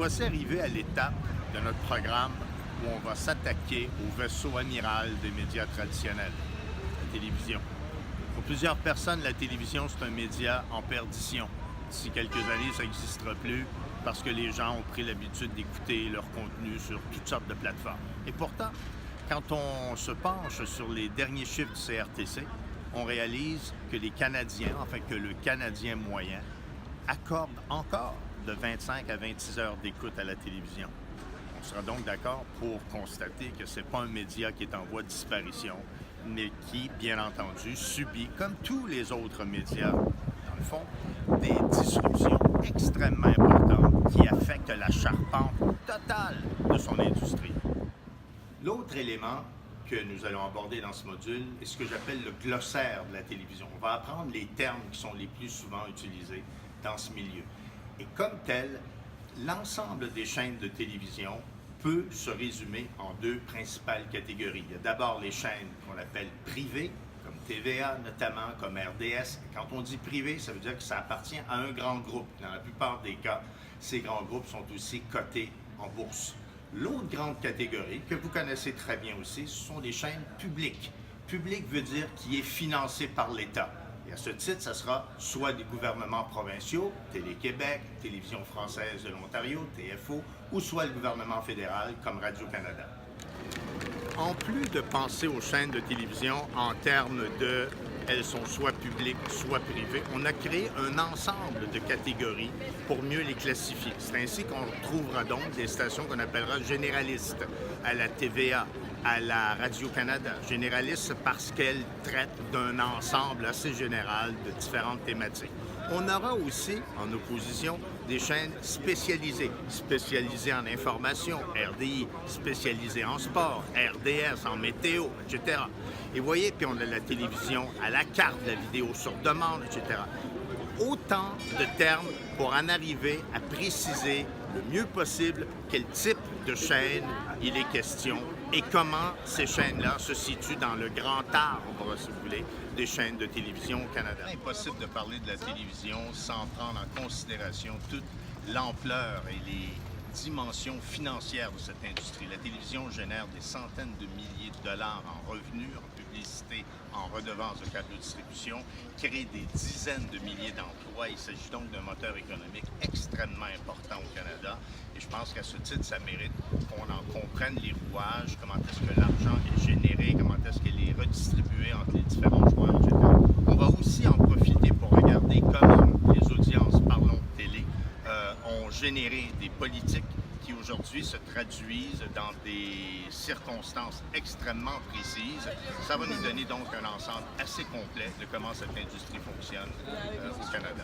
voici arrivé à l'étape de notre programme où on va s'attaquer au vaisseau amiral des médias traditionnels, la télévision. Pour plusieurs personnes, la télévision, c'est un média en perdition. D'ici quelques années, ça n'existera plus parce que les gens ont pris l'habitude d'écouter leur contenu sur toutes sortes de plateformes. Et pourtant, quand on se penche sur les derniers chiffres du CRTC, on réalise que les Canadiens, enfin que le Canadien moyen, accorde encore de 25 à 26 heures d'écoute à la télévision. On sera donc d'accord pour constater que ce n'est pas un média qui est en voie de disparition, mais qui, bien entendu, subit, comme tous les autres médias, dans le fond, des disruptions extrêmement importantes qui affectent la charpente totale de son industrie. L'autre élément que nous allons aborder dans ce module est ce que j'appelle le glossaire de la télévision. On va apprendre les termes qui sont les plus souvent utilisés dans ce milieu. Et comme tel, l'ensemble des chaînes de télévision peut se résumer en deux principales catégories. Il y a d'abord les chaînes qu'on appelle privées, comme TVA notamment, comme RDS. Quand on dit privé, ça veut dire que ça appartient à un grand groupe. Dans la plupart des cas, ces grands groupes sont aussi cotés en bourse. L'autre grande catégorie, que vous connaissez très bien aussi, ce sont les chaînes publiques. Public veut dire qui est financé par l'État. Et à ce titre, ça sera soit des gouvernements provinciaux, Télé-Québec, Télévision française de l'Ontario, TFO, ou soit le gouvernement fédéral comme Radio-Canada. En plus de penser aux chaînes de télévision en termes de elles sont soit publiques, soit privées, on a créé un ensemble de catégories pour mieux les classifier. C'est ainsi qu'on trouvera donc des stations qu'on appellera généralistes à la TVA, à la Radio-Canada. Généralistes parce qu'elles traitent d'un ensemble assez général de différentes thématiques. On aura aussi, en opposition, des chaînes spécialisées. Spécialisées en information, RDI, spécialisées en sport, RDS, en météo, etc. Et vous voyez, puis on a la télévision à la carte, la vidéo sur demande, etc. Autant de termes pour en arriver à préciser le mieux possible quel type de chaîne il est question et comment ces chaînes-là se situent dans le grand art, si vous voulez, des chaînes de télévision au Canada. C'est impossible de parler de la télévision sans prendre en considération toute l'ampleur et les dimensions financières de cette industrie. La télévision génère des centaines de milliers de dollars en revenus, en publicité, en redevances de câble de distribution, crée des dizaines de milliers d'emplois. Il s'agit donc d'un moteur économique extrêmement important au Canada. Et je pense qu'à ce titre, ça mérite qu'on en comprenne les rouages, comment est-ce que l'argent est généré, comment est-ce qu'il est redistribué entre les différents joueurs, etc. On va aussi en profiter pour regarder comment les audiences, parlons de télé, ont généré des politiques qui aujourd'hui se traduisent dans des circonstances extrêmement précises. Ça va nous donner donc un ensemble assez complet de comment cette industrie fonctionne au Canada.